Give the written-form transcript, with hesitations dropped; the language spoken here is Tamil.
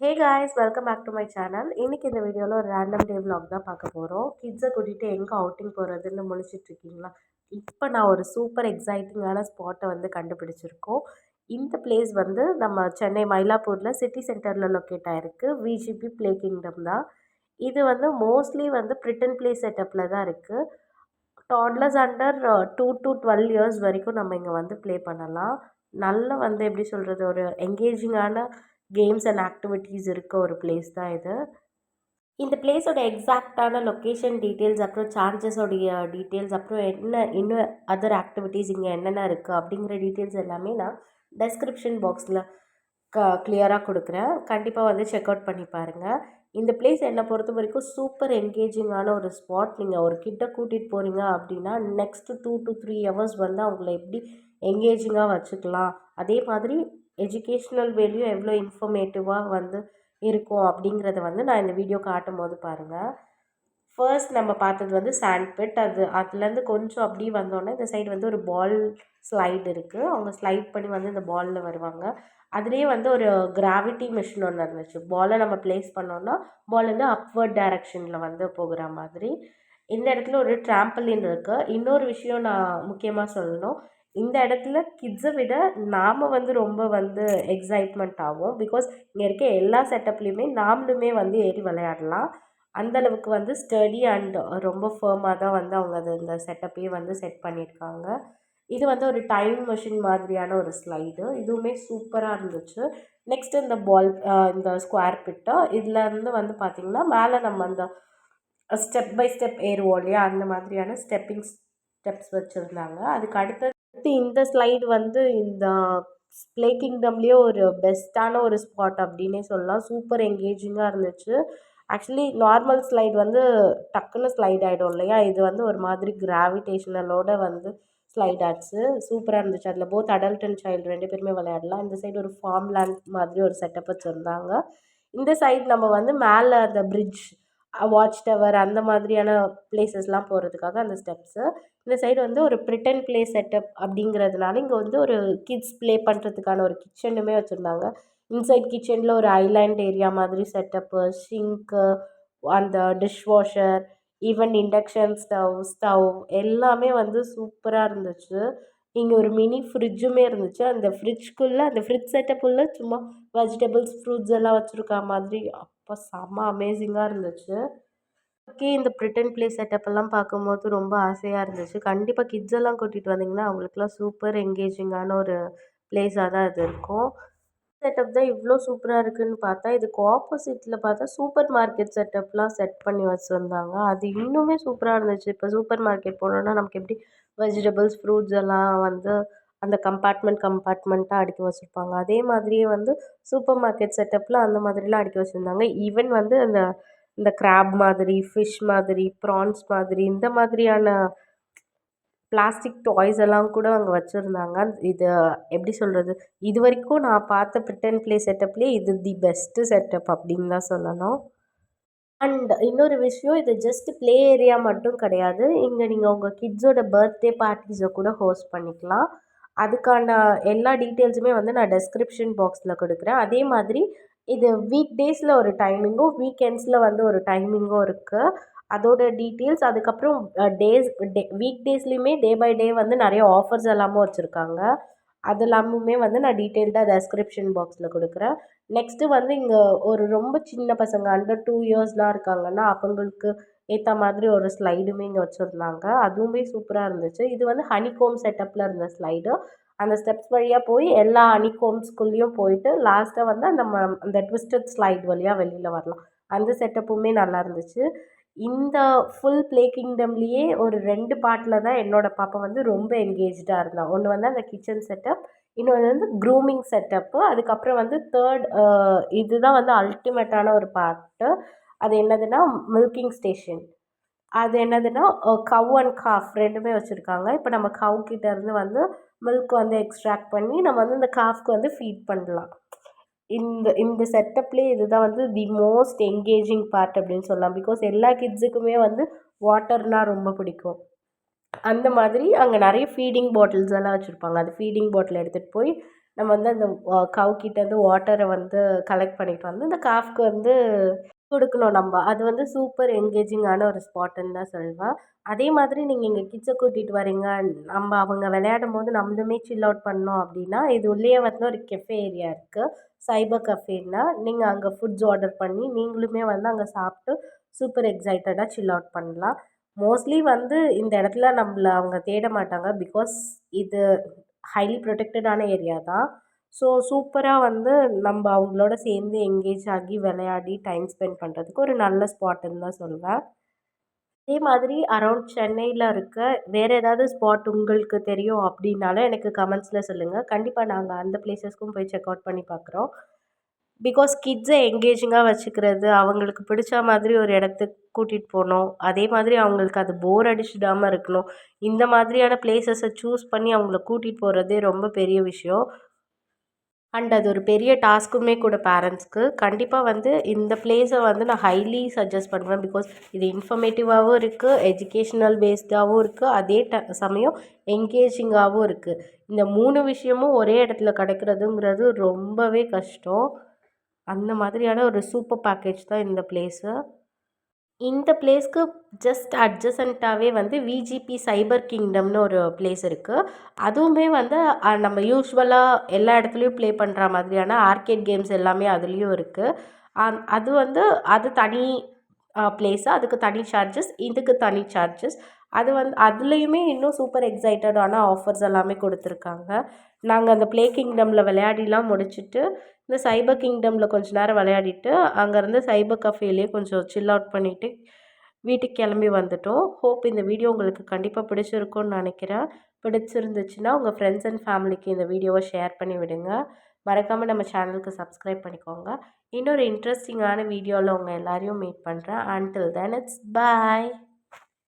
Hey guys, welcome back to my channel. இன்னைக்கு இந்த வீடியோவில் ஒரு ரேண்டம் டே vlog தான் பார்க்க போகிறோம். கிட்ஸை கூட்டிகிட்டு எங்கே அவுட்டிங் போகிறதுன்னு முழிச்சிட்டு இருக்கீங்களா? இப்போ நான் ஒரு சூப்பர் எக்ஸைட்டிங்கான ஸ்பாட்டை கண்டுபிடிச்சிருக்கோம். இந்த பிளேஸ் நம்ம சென்னை மயிலாப்பூரில் சிட்டி சென்டரில் லொக்கேட் ஆகிருக்கு. விஜிபி ப்ளே கிங்டம் தான். இது மோஸ்ட்லி பிரிட்டன் ப்ளே செட்டப்பில் தான் இருக்குது. டாட்லர்ஸ் அண்டர் 2 to 12 இயர்ஸ் வரைக்கும் நம்ம இங்கே ப்ளே பண்ணலாம். நல்ல எப்படி சொல்கிறது, ஒரு என்கேஜிங்கான கேம்ஸ் அண்ட் ஆக்டிவிட்டீஸ் இருக்க ஒரு பிளேஸ் தான் இது. இந்த பிளேஸோட எக்ஸாக்டான லொக்கேஷன் டீட்டெயில்ஸ், அப்புறம் சார்ஜஸோடைய டீட்டெயில்ஸ், அப்புறம் இன்னும் அதர் ஆக்டிவிட்டீஸ் இங்கே என்னென்ன இருக்குது அப்படிங்கிற டீட்டெயில்ஸ் எல்லாமே நான் டெஸ்கிரிப்ஷன் பாக்ஸில் கிளியராக கொடுக்குறேன். கண்டிப்பாக செக் அவுட் பண்ணி பாருங்கள். இந்த பிளேஸ் என்னை பொறுத்த வரைக்கும் சூப்பர் என்கேஜிங்கான ஒரு ஸ்பாட். நீங்கள் ஒரு கிட்ட கூட்டிகிட்டு போகிறீங்க அப்படின்னா நெக்ஸ்ட்டு 2 to 3 ஹவர்ஸ் அவங்கள எப்படி என்கேஜிங்காக வச்சுக்கலாம், அதே மாதிரி எஜுகேஷ்னல் வேல்யூ எவ்வளோ இன்ஃபர்மேட்டிவாக இருக்கும் அப்படிங்கிறத நான் இந்த வீடியோ காட்டும் போது பாருங்கள். ஃபர்ஸ்ட் நம்ம பார்த்தது சாண்ட் பிட். அதுலேருந்து கொஞ்சம் அப்படியே வந்தோடனே இந்த சைடு ஒரு பால் ஸ்லைடு இருக்குது. அவங்க ஸ்லைட் பண்ணி இந்த பாலில் வருவாங்க. அதுலேயே ஒரு கிராவிட்டி மிஷின் ஒன்று இருந்துச்சு. பாலை நம்ம ப்ளேஸ் பண்ணோன்னா பால் அப்வர்ட் டைரக்ஷனில் போகிற மாதிரி. இந்த இடத்துல ஒரு ட்ராம்பலின் இருக்குது. இன்னொரு விஷயம் நான் முக்கியமாக சொல்லணும். இந்த இடத்துல கிட்ஸை விட நாம் ரொம்ப எக்ஸைட்மெண்ட் ஆகும். பிகாஸ் இங்கே இருக்க எல்லா செட்டப்லேயுமே நாமளுமே ஏறி விளையாடலாம். அந்தளவுக்கு ஸ்டடி அண்ட் ரொம்ப ஃபர்மாக தான் அவங்க இந்த செட்டப்பையே செட் பண்ணியிருக்காங்க. இது ஒரு டைம் மிஷின் மாதிரியான ஒரு ஸ்லைடு. இதுவுமே சூப்பராக இருந்துச்சு. நெக்ஸ்ட்டு இந்த பால், இந்த ஸ்கொயர் பிட்டு, இதுலேருந்து பார்த்திங்கன்னா மேலே நம்ம அந்த ஸ்டெப் பை ஸ்டெப் ஏறுவோம் இல்லையா, அந்த மாதிரியான ஸ்டெப்ஸ் வச்சுருந்தாங்க. அதுக்கு அடுத்தது இந்த ஸ்லைடு இந்த ப்ளே கிங்டம்லேயே ஒரு பெஸ்ட்டான ஒரு ஸ்பாட் அப்படின்னே சொல்லலாம். சூப்பர் என்கேஜிங்காக இருந்துச்சு. ஆக்சுவலி நார்மல் ஸ்லைடு டக்குன்னு ஸ்லைட் ஆகிடும் இல்லையா, இது ஒரு மாதிரி கிராவிடேஷனலோட ஸ்லைட் ஆச்சு. சூப்பராக இருந்துச்சு. அதில் போத் அடல்ட் அண்ட் சைல்டு 2 பேருமே விளையாடலாம். இந்த சைடு ஒரு ஃபார்ம் லேண்ட் மாதிரி ஒரு செட்டப் வச்சுருந்தாங்க. இந்த சைடு நம்ம மேலே அந்த பிரிட்ஜ், வாட்ச் டவர், அந்த மாதிரியான பிளேசஸ்லாம் போகிறதுக்காக அந்த ஸ்டெப்ஸு. இந்த சைடு ஒரு பிரிட்டன் ப்ளே செட்டப் அப்படிங்கிறதுனால இங்கே ஒரு கிட்ஸ் ப்ளே பண்ணுறதுக்கான ஒரு கிச்சனுமே வச்சுருந்தாங்க. இன்சைட் கிச்சனில் ஒரு ஐலாண்ட் ஏரியா மாதிரி செட்டப்பு, ஷிங்க்கு, அந்த dish washer, even induction stove எல்லாமே சூப்பராக இருந்துச்சு. இங்கே ஒரு மினி ஃப்ரிட்ஜுமே இருந்துச்சு. அந்த ஃப்ரிட்ஜ் செட்டப்புள்ள சும்மா வெஜிடபிள்ஸ், ஃப்ரூட்ஸ் எல்லாம் வச்சுருக்க மாதிரி அப்போ செம்ம அமேசிங்காக இருந்துச்சு. ஓகே, இந்த பிரிட்டன் ப்ளே செட்டப்பெல்லாம் பார்க்கும்போது ரொம்ப ஆசையாக இருந்துச்சு. கண்டிப்பாக கிட்ஸ் எல்லாம் கூட்டிகிட்டு வந்தீங்கன்னா அவங்களுக்குலாம் சூப்பர் என்கேஜிங்கான ஒரு பிளேஸாக தான் இது இருக்கும். செட்டப் தான் இவ்வளோ சூப்பராக இருக்குதுன்னு பார்த்தா, இதுக்கு ஆப்போசிட்டில் பார்த்தா சூப்பர் மார்க்கெட் செட்டப்லாம் செட் பண்ணி வச்சுருந்தாங்க. அது இன்னுமே சூப்பராக இருந்துச்சு. இப்போ சூப்பர் மார்க்கெட் போனோன்னா நமக்கு எப்படி வெஜிடபிள்ஸ், ஃப்ரூட்ஸ் எல்லாம் அந்த கம்பார்ட்மெண்ட்டாக அடுக்கி வச்சுருப்பாங்க. அதே மாதிரியே சூப்பர் மார்க்கெட் செட்டப்பில் அந்த மாதிரிலாம் அடுக்கி வச்சுருந்தாங்க. ஈவன் அந்த இந்த கிராப் மாதிரி, ஃபிஷ் மாதிரி, ப்ரான்ஸ் மாதிரி, இந்த மாதிரியான பிளாஸ்டிக் டாய்ஸ் எல்லாம் கூட அங்கே வச்சுருந்தாங்க. இது எப்படி சொல்கிறது, இது வரைக்கும் நான் பார்த்த பிரிட்டன் ப்ளே செட்டப்லேயே இது தி பெஸ்ட்டு செட்டப் அப்படின்னு தான் சொல்லணும். அண்ட் இன்னொரு விஷயம், இது ஜஸ்ட் ப்ளே ஏரியா மட்டும் கிடையாது. இங்கே நீங்கள் உங்கள் கிட்ஸோட பர்த்டே பார்ட்டிஸை கூட ஹோஸ்ட் பண்ணிக்கலாம். அதுக்கான எல்லா டீட்டெயில்ஸுமே நான் டெஸ்கிரிப்ஷன் பாக்ஸில் கொடுக்குறேன். அதே மாதிரி இது வீக் டேஸில் ஒரு டைமிங்கும், வீக்கெண்ட்ஸில் ஒரு டைமிங்கும் இருக்குது. அதோட டீட்டெயில்ஸ், அதுக்கப்புறம் வீக் டேஸ்லேயுமே டே பை டே நிறைய ஆஃபர்ஸ் எல்லாமும் வச்சுருக்காங்க. அது எல்லாமுமே நான் டீட்டெயில்டாக டெஸ்கிரிப்ஷன் பாக்ஸில் கொடுக்குறேன். நெக்ஸ்ட்டு இங்கே ஒரு ரொம்ப சின்ன பசங்க அண்டர் 2 இயர்ஸ்லாம் இருக்காங்கன்னா அவங்களுக்கு ஏற்ற மாதிரி ஒரு ஸ்லைடுமே இங்கே வச்சுருந்தாங்க. அதுவுமே சூப்பராக இருந்துச்சு. இது ஹனிகோம் செட்டப்பில் இருந்த ஸ்லைடு. அந்த ஸ்டெப்ஸ் வழியாக போய் எல்லா ஹனிகோம்ஸ்குள்ளேயும் போயிட்டு லாஸ்ட்டாக அந்த ட்விஸ்டட் ஸ்லைட் வழியாக வெளியில் வரலாம். அந்த செட்டப்புமே நல்லா இருந்துச்சு. இந்த ஃபுல் ப்ளே கிங்டம்லேயே ஒரு 2 பார்ட்டில் தான் என்னோடய பாப்பா ரொம்ப என்கேஜ்டாக இருந்தா. ஒன்று அந்த கிச்சன் செட்டப், இன்னொன்று க்ரூமிங் செட்டப்பு. அதுக்கப்புறம் தேர்ட், இதுதான் அல்டிமேட்டான ஒரு பார்ட்டு. அது என்னதுன்னா மில்கிங் ஸ்டேஷன். அது என்னதுன்னா கவ் அண்ட் காஃப் 2மே வச்சுருக்காங்க. இப்போ நம்ம கவ் கிட்டேருந்து மில்க் எக்ஸ்ட்ராக்ட் பண்ணி நம்ம இந்த காஃப்க்கு ஃபீட் பண்ணலாம். இந்த செட்டப்லேயே இதுதான் தி மோஸ்ட் என்கேஜிங் பார்ட் அப்படின்னு சொல்லலாம். பிகாஸ் எல்லா கிட்ஸுக்குமே வாட்டர்னால் ரொம்ப பிடிக்கும். அந்த மாதிரி அங்கே நிறைய ஃபீடிங் பாட்டில்ஸ் எல்லாம் வச்சுருப்பாங்க. அது ஃபீடிங் பாட்டில் எடுத்துகிட்டு போய் நம்ம வந்து அந்த கவ் கிட்டேருந்து வாட்டரை வந்து கலெக்ட் பண்ணிட்டு வந்து அந்த காஃப்க்கு வந்து குடுக்கணும் நம்ப. அது வந்து சூப்பர் என்கேஜிங்கான ஒரு ஸ்பாட்டுன்னு தான் சொல்வேன். அதே மாதிரி நீங்க இங்க கிட்ஸ கூட்டிட்டு வரீங்க, அவங்க விளையாடும்போது நம்மளுமே சில் அவுட் பண்ணோம் அப்டின்னா, இது உள்ளயே வந்து ஒரு கெஃபே ஏரியா இருக்கு. சைபர் கஃபேன்னா, நீங்க அங்க ஃபுட்ஸ் ஆர்டர் பண்ணி, நீங்களுமே வந்து அங்க சாப்ட்டு சூப்பர் எக்ஸைட்டடா சில் அவுட் பண்ணலாம். மோஸ்ட்லி வந்து இந்த இடத்துல நம்மள அவங்க தேட மாட்டாங்க. பிகாஸ் இது ஹைலி புரொடெக்டடான ஏரியா தான். ஸோ சூப்பரா வந்து நம்ப அவங்களோட சேர்ந்து எங்கேஜ் ஆகி விளையாடி டைம் ஸ்பெண்ட் பண்ணுறதுக்கு ஒரு நல்ல ஸ்பாட்டுன்னு தான் சொல்வேன். அதே மாதிரி அரவுண்ட் சென்னையில இருக்க வேறு ஏதாவது ஸ்பாட் உங்களுக்கு தெரியும் அப்படின்னாலும் எனக்கு கமெண்ட்ஸில் சொல்லுங்கள். கண்டிப்பாக நாங்கள் அந்த பிளேஸஸ்க்கும் போய் செக் அவுட் பண்ணி பார்க்குறோம். பிகாஸ் கிட்ஸை எங்கேஜிங்கா வச்சுக்கிறது, அவங்களுக்கு பிடிச்ச மாதிரி ஒரு இடத்துக்கு கூட்டிட்டு போணும். அதே மாதிரி அவங்களுக்கு அது போர் அடிச்சிடாம இருக்கணும். இந்த மாதிரியான பிளேஸஸ சூஸ் பண்ணி அவங்கள கூட்டிட்டு போறதே ரொம்ப பெரிய விஷயம். அண்ட் அது ஒரு பெரிய டாஸ்க்குமே கூட பேரண்ட்ஸ்க்கு. கண்டிப்பா வந்து இந்த பிளேஸ வந்து நான் ஹைலி சஜெஸ்ட் பண்ணுவேன். பிகாஸ் இது இன்ஃபர்மேட்டிவாவும் இருக்கு, எஜுகேஷனல் பேஸ்டாவும் இருக்கு. அதே சமயம் என்கேஜிங்காவும் இருக்கு. இந்த 3 விஷயமும் ஒரே இடத்துல கிடைக்கிறதுங்கிறது ரொம்பவே கஷ்டம். அந்த மாதிரியான ஒரு சூப்பர் பேக்கேஜ் தான் இந்த பிளேஸு. இந்த பிளேஸ்க்கு ஜஸ்ட் அட்ஜசன்ட்டாவே வந்து விஜிபி சைபர் கிங்டம்னு ஒரு பிளேஸ் இருக்குது. அதுவுமே வந்து நம்ம யூசுவலா எல்லா இடத்துலையும் ப்ளே பண்ணுற மாதிரியான ஆர்கேட் கேம்ஸ் எல்லாமே அதுலேயும் இருக்குது. அது வந்து அது தனி பிளேஸு. அதுக்கு தனி சார்ஜஸ், இதுக்கு தனி சார்ஜஸ். அது வந்து அதுலேயுமே இன்னும் சூப்பர் எக்ஸைட்டடான ஆஃபர்ஸ் எல்லாமே கொடுத்துருக்காங்க. நாங்கள் அந்த ப்ளே கிங்டமில் விளையாடிலாம் முடிச்சுட்டு இந்த சைபர் கிங்டமில் கொஞ்ச நேரம் விளையாடிட்டு அங்கேருந்து சைபர் கஃபேலேயே கொஞ்சம் சில் அவுட் பண்ணிவிட்டு வீட்டுக்கு கிளம்பி வந்துட்டோம். ஹோப் இந்த வீடியோ உங்களுக்கு கண்டிப்பாக பிடிச்சிருக்கும்னு நினைக்கிறேன். பிடிச்சிருந்துச்சுன்னா உங்கள் ஃப்ரெண்ட்ஸ் அண்ட் ஃபேமிலிக்கு இந்த வீடியோவை ஷேர் பண்ணி விடுங்க. மறக்காமல் நம்ம சேனலுக்கு சப்ஸ்கிரைப் பண்ணிக்கோங்க. இன்னொரு இன்ட்ரெஸ்டிங்கான வீடியோவில் உங்கள் எல்லாரையும் மீட் பண்ணுறேன். Until then it's bye.